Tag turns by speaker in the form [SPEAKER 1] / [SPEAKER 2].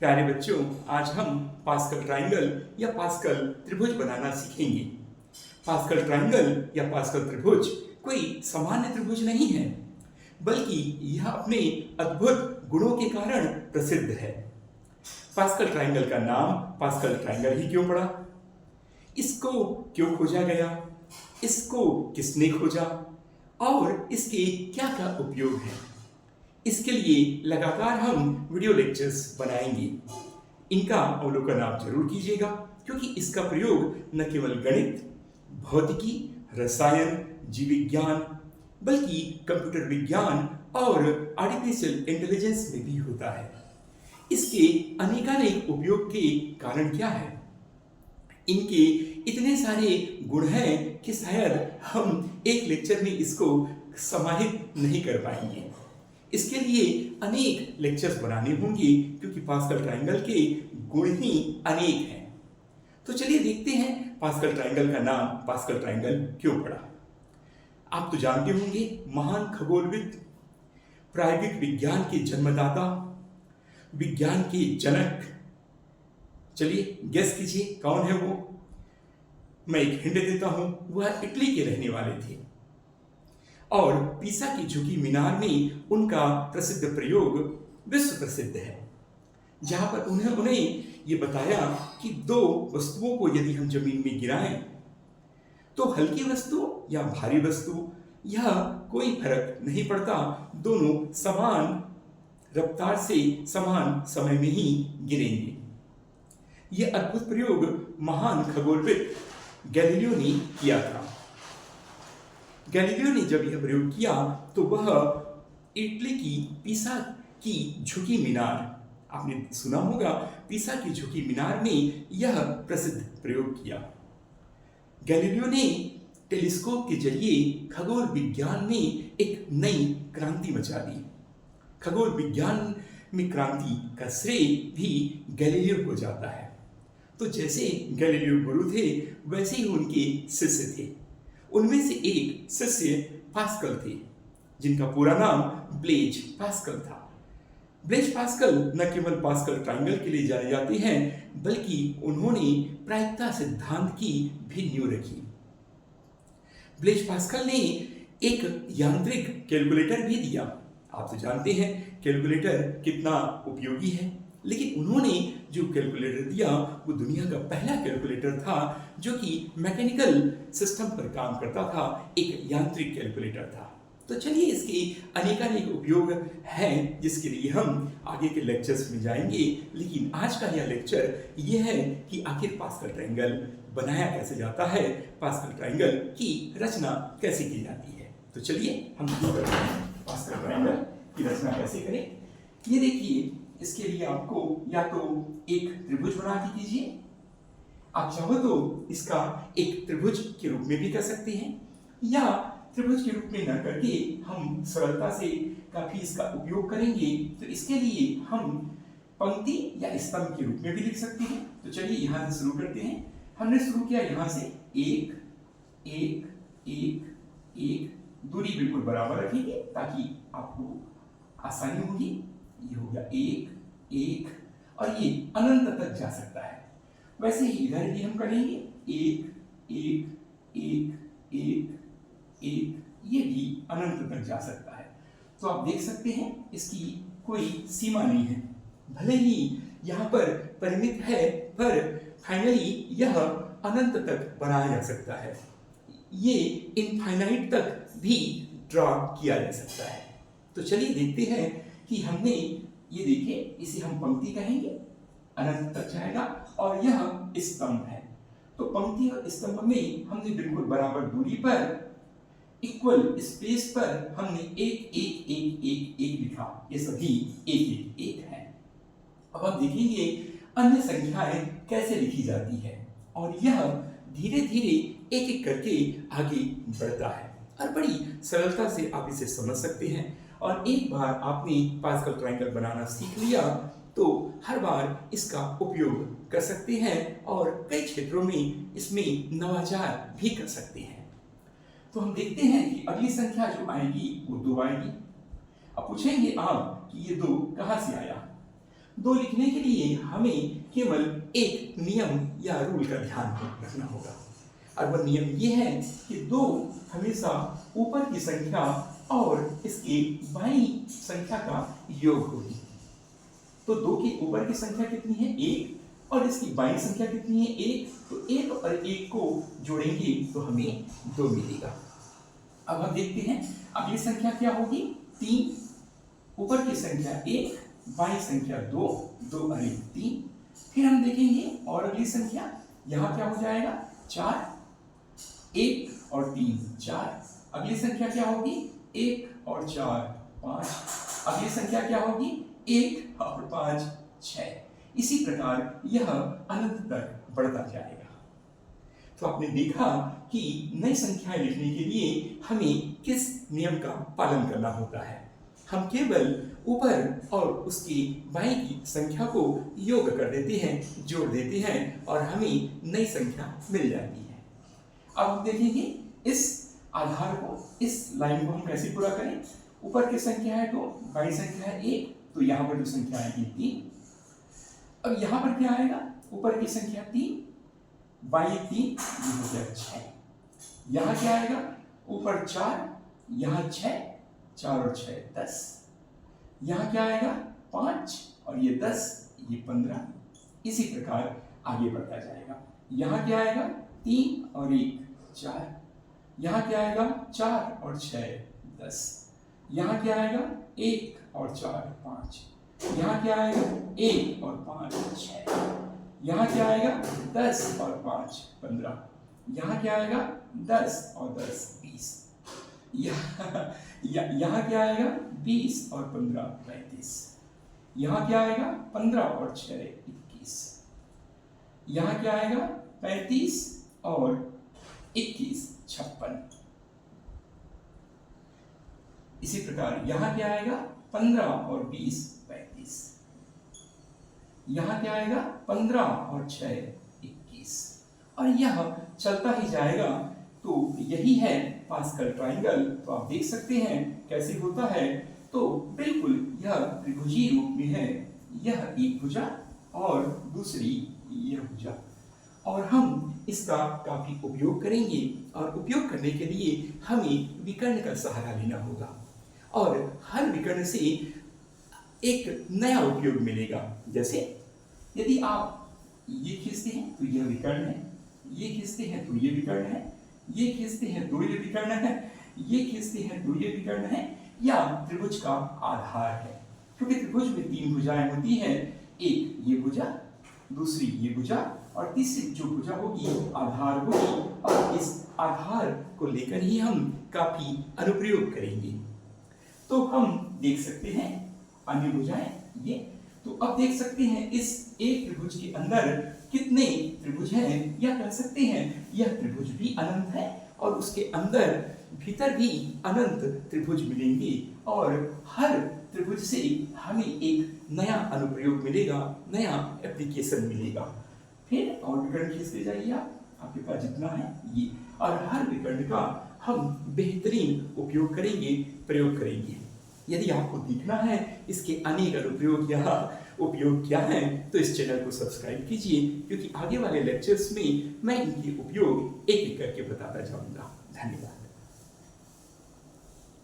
[SPEAKER 1] प्यारे बच्चों, आज हम पास्कल ट्रायंगल या पास्कल त्रिभुज बनाना सीखेंगे। पास्कल ट्रायंगल या पास्कल त्रिभुज कोई सामान्य त्रिभुज नहीं है, बल्कि यह अपने अद्भुत गुणों के कारण प्रसिद्ध है। पास्कल ट्रायंगल का नाम पास्कल ट्रायंगल ही क्यों पड़ा? इसको क्यों खोजा गया? इसको किसने खोजा और इसके क्या क्या उपयोग हैं? इसके लिए लगातार हम वीडियो लेक्चर्स बनाएंगे। इनका अवलोकन आप जरूर कीजिएगा, क्योंकि इसका प्रयोग न केवल गणित, भौतिकी, रसायन, जीव विज्ञान, बल्कि कंप्यूटर विज्ञान और आर्टिफिशियल इंटेलिजेंस में भी होता है। इसके अनेकानेक उपयोग के कारण क्या है? इनके इतने सारे गुण हैं कि शायद हम एक लेक्चर में इसको समाहित नहीं कर पाएंगे। इसके लिए अनेक लेक्चर्स बनाने होंगे, क्योंकि पास्कल ट्रायंगल के गुण ही अनेक हैं। तो चलिए देखते हैं पास्कल ट्रायंगल का नाम पास्कल ट्रायंगल क्यों पड़ा। आप तो जानते होंगे, महान खगोलविद, प्रायोगिक विज्ञान के जन्मदाता, विज्ञान के जनक। चलिए गेस कीजिए कौन है वो। मैं एक हिंट देता हूं, वह इटली के रहने वाले थे और पीसा की झुकी मीनार में उनका प्रसिद्ध प्रयोग विश्व प्रसिद्ध है, जहां पर उन्हें ये बताया कि दो वस्तुओं को यदि हम जमीन में गिराएं तो हल्की वस्तु या भारी वस्तु, यह कोई फर्क नहीं पड़ता, दोनों समान रफ्तार से समान समय में ही गिरेंगे। यह अद्भुत प्रयोग महान खगोलविद गैलीलियो ने किया था। गैलीलियो ने जब यह प्रयोग किया तो वह इटली की पीसा की झुकी मीनार, आपने सुना होगा, पीसा की झुकी मीनार में यह प्रसिद्ध प्रयोग किया। गैलीलियो ने टेलीस्कोप के जरिए खगोल विज्ञान में एक नई क्रांति मचा दी। खगोल विज्ञान में क्रांति का श्रेय भी गैलीलियो को जाता है। तो जैसे गैलीलियो गुरु थे, वैसे ही उनके शिष्य थे। उनमें से एक शिष्य पास्कल थे, जिनका पूरा नाम ब्लेज पास्कल था। ब्लेज पास्कल न केवल पास्कल ट्रायंगल के लिए जाने जाते हैं, बल्कि उन्होंने प्रायिकता सिद्धांत की भी नींव रखी। ब्लेज पास्कल ने एक यांत्रिक कैलकुलेटर भी दिया। आप तो जानते हैं कैलकुलेटर कितना उपयोगी है, लेकिन उन्होंने जो कैलकुलेटर दिया वो दुनिया का पहला कैलकुलेटर था, जो कि मैकेनिकल सिस्टम पर काम करता था, एक यांत्रिक कैलकुलेटर था। तो चलिए इसके अनेकानेक उपयोग हैं, जिसके लिए हम आगे के लेक्चर्स में जाएंगे। लेकिन आज का यह लेक्चर ये है कि आखिर पास्कल ट्रायंगल बनाया कैसे जाता है, पास्कल ट्रायंगल की रचना कैसे की जाती है। तो चलिए हम शुरू करते हैं पास्कल ट्रायंगल की रचना कैसे करें। ये देखिए, इसके लिए आपको या तो एक त्रिभुज बना के कीजिए, आप चाहो तो इसका एक त्रिभुज के रूप में भी कर सकते हैं, या त्रिभुज के रूप में न करके हम सरलता से काफी इसका उपयोग करेंगे, तो इसके लिए हम पंक्ति या स्तंभ के रूप में भी लिख सकते हैं। तो चलिए यहां से शुरू करते हैं। हमने शुरू किया यहां से, एक एक एक एक, दूरी बिल्कुल बराबर रखेंगे ताकि आपको आसानी होगी। ये हो गया एक एक, और ये अनंत तक जा सकता है। वैसे ही इधर भी हम करेंगे, एक एक एक एक एक, ये भी अनंत तक जा सकता है। तो आप देख सकते हैं इसकी कोई सीमा नहीं है, भले ही यहाँ पर परिमित है, पर फाइनली यह अनंत तक बनाया जा सकता है। ये इनफाइनाइट तक भी ड्रॉ किया जा सकता है। तो चलिए देखते हैं कि हमने ये देखिए, इसे हम पंक्ति कहेंगे, अनंत तक जाएगा, और यह स्तंभ है। तो पंक्ति और स्तंभ में हमने बिल्कुल बराबर दूरी पर, इक्वल स्पेस पर हमने एक एक एक एक एक लिखा। ये सभी एक एक एक है। अब आप देखेंगे अन्य संख्याएं कैसे लिखी जाती है, और यह धीरे धीरे एक एक करके आगे बढ़ता है, और बड़ी सरलता से आप इसे समझ सकते हैं। और एक बार आपने पास्कल ट्रायंगल बनाना सीख लिया तो हर बार इसका उपयोग कर सकते हैं, और कई क्षेत्रों में इसमें नवाचार भी कर सकते हैं। तो हम देखते हैं कि अगली संख्या जो आएगी वो 2 आएगी। अब पूछेंगे आप कि ये 2 कहां से आया, दो लिखने के लिए हमें केवल एक नियम या रूल का ध्यान रखना होगा, और वह नियम ये है कि दो हमेशा ऊपर की संख्या और इसके बाईं संख्या का योग होगी। तो दो के ऊपर की संख्या कितनी है? एक, और इसकी बाईं संख्या कितनी है? एक। तो एक और एक को जोड़ेंगे तो हमें दो मिलेगा। अब हम देखते हैं अगली संख्या क्या होगी? 3। ऊपर की संख्या 1, बाईं संख्या 2, 2 और 1 3। फिर हम देखेंगे और अगली संख्या, यहाँ क्या हो जाएगा? 4, 1 और 3 4। अगली संख्या क्या होगी? 1 और 4 5। अगली संख्या क्या होगी? 1 और 5 6। इसी प्रकार यह अनंत तक बढ़ता जाएगा। तो आपने देखा कि नई संख्याएं लिखने के लिए हमें किस नियम का पालन करना होता है। हम केवल ऊपर और उसकी बाईं की संख्या को योग कर देते हैं, जोड़ देते हैं, और हमें नई संख्या मिल जाती है। अब हम देखेंगे इस आधार को, इस लाइन को हम कैसे पूरा करें। ऊपर की संख्या है 2, बाईं संख्या है 1, तो यहाँ पर जो संख्या आएगी 3। अब यहाँ पर क्या आएगा? ऊपर की संख्या 3, बाई 3, ये हो गया 6। यहाँ क्या आएगा? ऊपर 4, यहाँ 6, 4 और 6 10। यहाँ क्या आएगा? 5 और ये 10, ये 15। इसी प्रकार आगे बढ़ता जाएगा। यहाँ क्या आएगा? 3 और 1 4। यहाँ क्या आएगा? 4 और 6 10। यहाँ क्या आएगा? 1 और 4 5। यहाँ क्या आएगा? 1 और 5 6। यहाँ क्या आएगा? 10 और 5 15। यहाँ क्या आएगा? 10 और 10 20। यहाँ क्या आएगा? 20 और 15 35। यहाँ क्या आएगा? 15 और 6 21। यहाँ क्या आएगा? 35 और 21 56। इसी प्रकार यहाँ क्या आएगा? 15 और 20 35। यहाँ क्या आएगा? 15 और 6 21। और यह चलता ही जाएगा। तो यही है पास्कल ट्रायंगल। तो आप देख सकते हैं कैसे होता है। तो बिल्कुल यह त्रिभुजीय रूप में है। यह एक भुजा और दूसरी यह भुजा, और हम इसका काफी उपयोग करेंगे, और उपयोग करने के लिए हमें विकर्ण का सहारा लेना होगा, और हर विकर्ण से एक नया उपयोग मिलेगा। जैसे यदि आप ये खींचते हैं तो यह विकर्ण है, ये खींचते हैं तो ये विकर्ण है, ये खींचते हैं तो ये विकर्ण है, ये खींचते हैं तो ये विकर्ण है, या त्रिभुज का आधार है। क्योंकि त्रिभुज में 3 भुजाएं होती हैं, एक ये भुजा, दूसरी ये भुजा, और तीसरी जो भुजा होगी आधार होगी, और इस आधार को लेकर ही हम काफी अनुप्रयोग करेंगे। तो हम देख सकते हैं अन्य भुजाएं ये। तो अब देख सकते हैं इस एक त्रिभुज के अंदर कितने त्रिभुज हैं, या कह सकते हैं यह त्रिभुज भी अनंत है, और उसके अंदर भीतर भी अनंत त्रिभुज मिलेंगे, और हर त्रिभुज से हमें एक नया अनुप्रयोग मिलेगा, नया एप्लीकेशन मिलेगा। फिर और विकर्ण खींचते जाइए आपके पास जितना है ये, और हर विकर्ण का हम बेहतरीन उपयोग करेंगे, प्रयोग करेंगे। यदि आपको देखना है इसके अनेक अनुप्रयोग या उपयोग क्या हैं, तो इस चैनल को सब्सक्राइब कीजिए, क्योंकि आगे वाले लेक्चर्स में मैं इनके उपयोग एक एक करके बताता जाऊंगा। धन्यवाद।